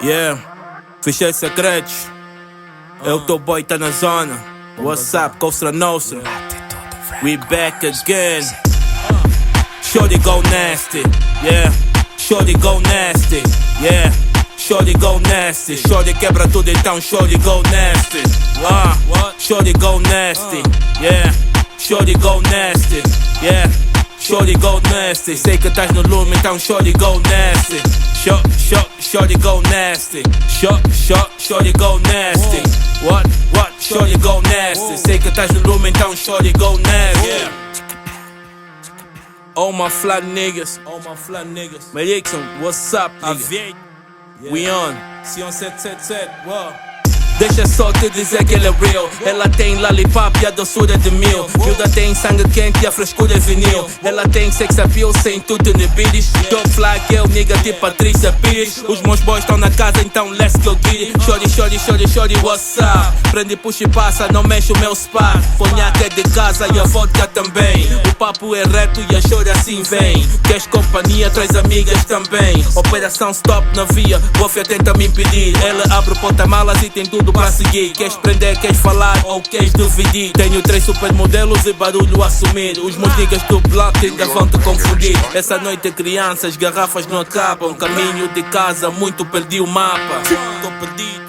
Yeah, fichei secretos. Eu tô boy, tá na zona. What's up, Costa Nostra? We back again. Shorty go nasty, yeah. Shorty go nasty, yeah. Shorty go nasty. Shorty quebra tudo, então shorty go nasty. Shorty go nasty, yeah. Shorty go nasty, yeah. Shorty go nasty. Sei que estás no lume, então shorty go nasty. Shorty go nasty. Shorty go nasty. What? Shorty go nasty. Sei que estás no lume, então shorty go nasty. All my fly niggas. Melixon, what's up, nigga? We on. Sion 777, wow. Deixa só te dizer que ele é real. Ela tem lollipop e a doçura de mil. Miúda tem sangue quente e a frescura é vinil. Ela tem sex appeal sem tudo inibides. Top fly girl, nigga tipo Patrícia Pires. Os meus boys estão na casa, então let's go get it. Shorty, what's up? Prende, puxa e passa, não mexe o meu spa. Conhaque é de casa e a vodka também. O papo é reto e a shorty assim vem. Queres companhia, traz amigas também. Operação stop na via, Bofia tenta me impedir. Ela abre o porta-malas e tem tudo pra seguir. Queres prender, queres falar ou queres dividir? Tenho 3 supermodelos e barulho a assumir. Os meus niggas do bloco ainda vão te confundir. Essa noite crianças, garrafas não acabam. Caminho de casa, muito perdi o mapa. Tô perdido.